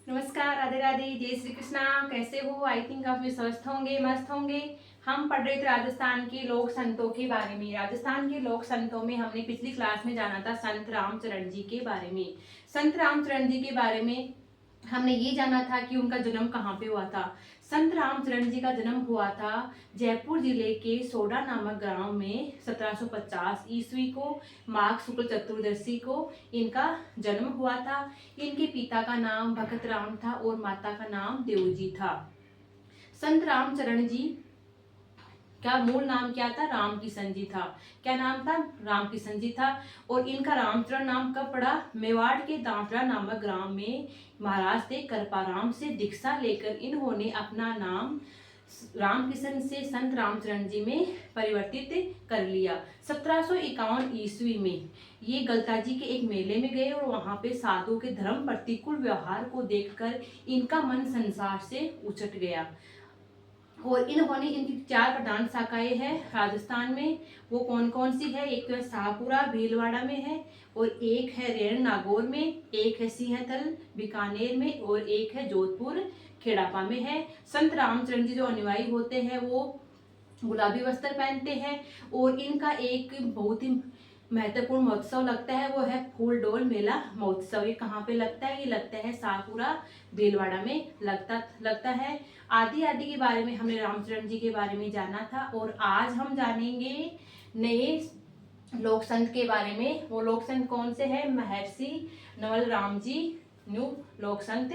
नमस्कार, राधे राधे, जय श्री कृष्णा। कैसे हो? आई थिंक आप भी स्वस्थ होंगे, मस्त होंगे। हम पढ़ रहे थे राजस्थान के लोक संतों के बारे में। राजस्थान के लोक संतों में हमने पिछली क्लास में जाना था संत रामचरण जी के बारे में। संत रामचरण जी के बारे में हमने ये जाना था कि उनका जन्म कहाँ पे हुआ था। संत रामचरण जी का जन्म हुआ था जयपुर जिले के सोडा नामक गांव में 1750 ईस्वी को, माघ शुक्ल चतुर्दशी को इनका जन्म हुआ था। इनके पिता का नाम भगत राम था और माता का नाम देवजी था। संत रामचरण जी का मूल नाम क्या था? राम किशन जी था। क्या नाम था? राम किशन जी था। और इनका रामचरण नाम कब पड़ा? मेवाड़ के दांतरा नामक ग्राम में महाराज थे कृपाराम से दीक्षा लेकर इन्होंने अपना नाम राम किशन से संत रामचरण जी में परिवर्तित कर लिया। 1751 ईस्वी में ये गलता जी के एक मेले में गए और वहां पे साधु के धर्म प्रतिकूल व्यवहार को देखकर इनका मन संसार से उचट गया। और इन्होंने इनकी 4 प्रधान शाखाएं हैं राजस्थान में। वो कौन कौन सी है? एक तो है शाहपुरा भीलवाड़ा में है, और एक है रेण नागौर में, एक है सिंहथल बीकानेर में, और एक है जोधपुर खेड़ापा में है। संत रामचरण जी जो अनुयायी होते हैं वो गुलाबी वस्त्र पहनते हैं। और इनका एक बहुत ही महत्वपूर्ण महोत्सव लगता है, वो है फूल डोल मेला महोत्सव। ये कहाँ पे लगता है? ये लगता है शाहपुरा भीलवाड़ा में लगता है। आदि आदि के बारे में हमने रामचरण जी के बारे में जाना था, और आज हम जानेंगे नए लोक संत के बारे में। वो लोक संत कौन से हैं? महर्षि नवल राम जी न्यू लोक संत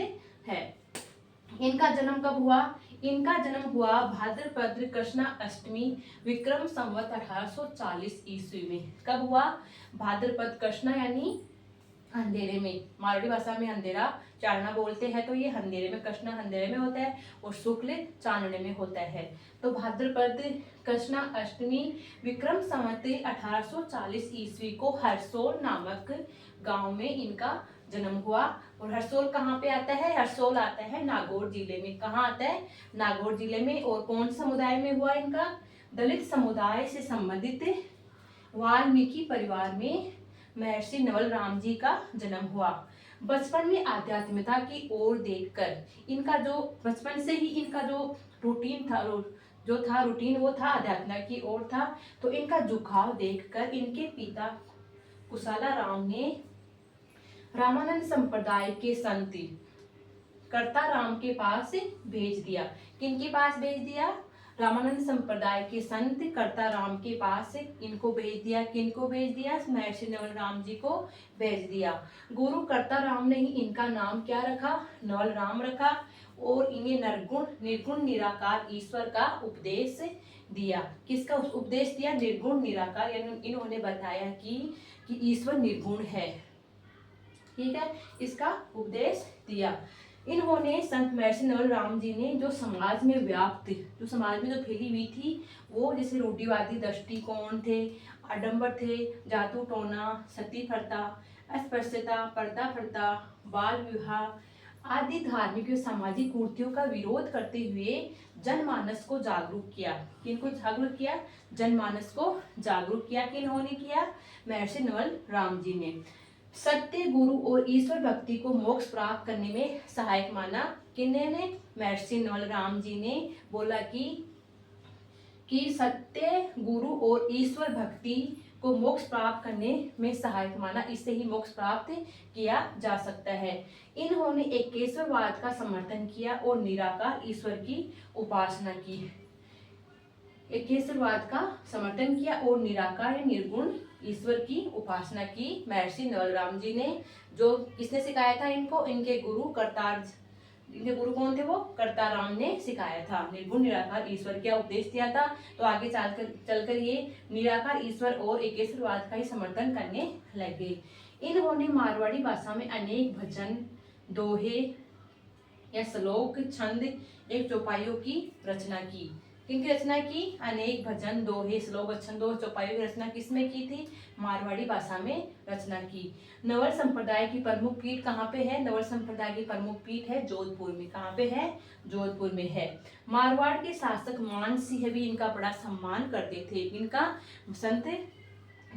है। इनका जन्म कब हुआ? इनका जन्म हुआ भाद्रपद कृष्णा अष्टमी विक्रम संवत 1840 ईस्वी में। कब हुआ? भाद्रपद कृष्णा यानी अंधेरे में, मारवाड़ी भाषा में अंधेरा चांदना बोलते हैं, तो ये अंधेरे में, कृष्णा अंधेरे में होता है और शुक्ल चांदने में होता है। तो भाद्रपद कृष्णा अष्टमी विक्रम संवत 1840 ईस्वी को हरसोल नामक गांव में इनका जन्म हुआ। और हरसोल कहाँ पे आता है? हरसोल आता है नागौर जिले में। कहाँ आता है? नागौर जिले में। और कौन समुदाय में हुआ इनका? दलित समुदाय से संबंधित वाल्मीकि परिवार में महर्षि नवल राम जी का जन्म हुआ। बचपन में आध्यात्मिकता की ओर देखकर इनका जो बचपन से ही इनका जो रूटीन था रूटीन वो था आध्यात्मिकता की ओर था। तो इनका झुकाव देखकर इनके पिता कुशाला राम ने रामानंद संप्रदाय के संत कर्ता राम के पास भेज दिया। किनके पास भेज दिया? रामानंद संप्रदाय के संत कर्ता राम के पास इनको भेज दिया। किनको भेज दिया? महर्षि नवल राम जी को भेज दिया। गुरु कर्ता राम ने ही इनका नाम क्या रखा? नवल राम रखा। और इन्हें निर्गुण निराकार ईश्वर का उपदेश दिया। किसका उपदेश दिया? निर्गुण निराकार, यानी इन्होंने बताया कि ईश्वर निर्गुण है। ठीक है, इसका उपदेश दिया। इन्होंने संत महर्षि नवल राम जी ने जो समाज में व्याप्त, जो समाज में जो फैली हुई थी, वो जैसे रूढ़िवादी दृष्टिकोण थे, आडंबर थे, जातु टोना, सती प्रथा, अस्पृश्यता, पर्दा प्रथा, बाल विवाह आदि धार्मिक और सामाजिक कुरीतियों का विरोध करते हुए जनमानस को जागरूक किया। किनको जागरूक किया? जनमानस को जागरूक किया। किन्होंने किया? महर्षि नवल राम जी ने। सत्य, गुरु और ईश्वर भक्ति को मोक्ष प्राप्त करने में सहायक माना। किन्ने ने? महर्षि नवल राम जी ने बोला कि सत्य, गुरु और ईश्वर भक्ति को मोक्ष प्राप्त करने में सहायक माना। इससे ही मोक्ष प्राप्त किया जा सकता है। इन्होंने एकेश्वरवाद का समर्थन किया और निराकार ईश्वर की उपासना की। एकेश्वरवाद का समर्थन किया और निराकार या निर्गुण ईश्वर की उपासना की महर्षि नवल राम जी ने। जो किसने सिखाया था इनको? इनके गुरु कौन थे? वो कर्ता राम ने सिखाया था। निर्गुण निराकार ईश्वर का उपदेश दिया था। तो आगे चलकर ये निराकार ईश्वर और एकेश्वरवाद का ही समर्थन करने लगे। इन्होंने मारवाड़ी भाषा में अनेक भजन, दोहे या श्लोक, छंद, एक चौपाइयों की रचना की। किनकी रचना की? अनेक भजन, दोहे, श्लोक, छंद और चौपाइयों की रचना किसमें की थी? मारवाड़ी भाषा में रचना की। नवल संप्रदाय की प्रमुख पीठ कहाँ पे है? नवल संप्रदाय की प्रमुख पीठ है जोधपुर में। कहाँ पे है? जोधपुर में है। मारवाड़ के शासक मान सिंह भी इनका बड़ा सम्मान करते थे। इनका संत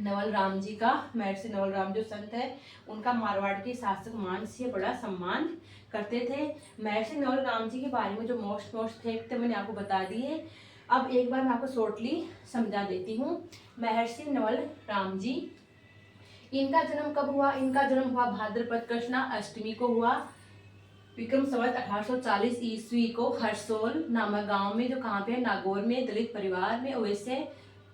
नवल राम जी का, महर्षि नवल राम जो संत है उनका मारवाड़ के शासक मान से बड़ा सम्मान करते थे। महर्षि नवल राम जी के बारे में जो मोस्ट फैक्ट थे मैंने आपको बता दिए। अब एक बार मैं आपको शॉर्टली समझा देती हूँ। महर्षि नवल राम जी, इनका जन्म कब हुआ? इनका जन्म हुआ भाद्रपद कृष्णा अष्टमी को हुआ, विक्रम संवत 1840 ईस्वी को हरसोल नामक गांव में, जो कहाँ पे है, नागौर में, दलित परिवार में। वैसे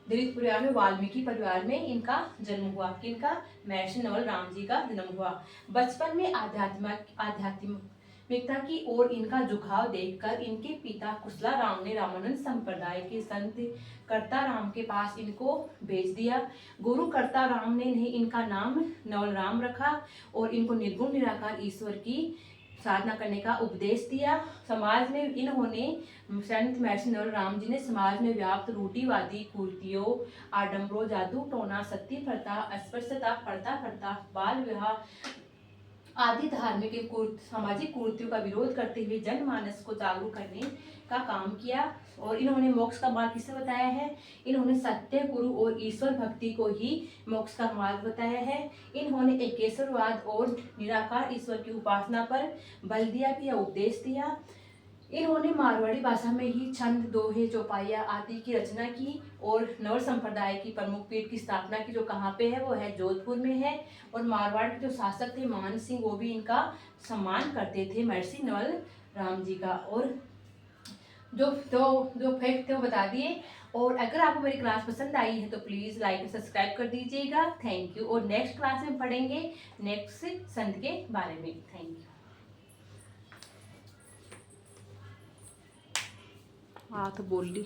दलित परिवार में, वाल्मीकि परिवार में इनका जन्म हुआ। किनका? महर्षि नवल राम जी का जन्म हुआ। बचपन में आध्यात्मिकता की ओर इनका झुकाव देखकर इनके पिता कुशला राम ने रामानंद संप्रदाय के संत कर्ता राम के पास इनको भेज दिया। गुरु कर्ता राम ने इनका नाम नवल राम रखा और इनको निर्गुण निराकार ईश्वर की साधना करने का उपदेश दिया। समाज में इन्होंने, संत महर्षि नवल राम जी ने समाज में व्याप्त रूढ़िवादी कुरीतियों, आडंबरों, जादू टोना, सती प्रथा, अस्पृश्यता, पर्दा बाल विवाह आदि धार्मिक सामाजिक कुरीतियों का विरोध करते हुए जनमानस को जागरूक करने का काम किया। और इन्होंने मोक्ष का मार्ग किसे बताया है? इन्होंने सत्य, गुरु और ईश्वर भक्ति को ही मोक्ष का मार्ग बताया है। इन्होंने एकेश्वरवाद और निराकार ईश्वर की उपासना पर बल दिया भी या उपदेश दिया। इन्होंने मारवाड़ी भाषा में ही छंद, दोहे, चौपाइया आदि की रचना की और नवल संप्रदाय की प्रमुख पीठ की स्थापना की, जो कहाँ पे है, वो है जोधपुर में है। और मारवाड़ के जो शासक थे मान सिंह, वो भी इनका सम्मान करते थे, महर्षि नवल राम जी का। और जो फैक्ट थे वो बता दिए। और अगर आपको मेरी क्लास पसंद आई है तो प्लीज़ लाइक और सब्सक्राइब कर दीजिएगा। Thank you. और नेक्स्ट क्लास में पढ़ेंगे नेक्स्ट संत के बारे में। Thank you. हाँ तो बोल ली।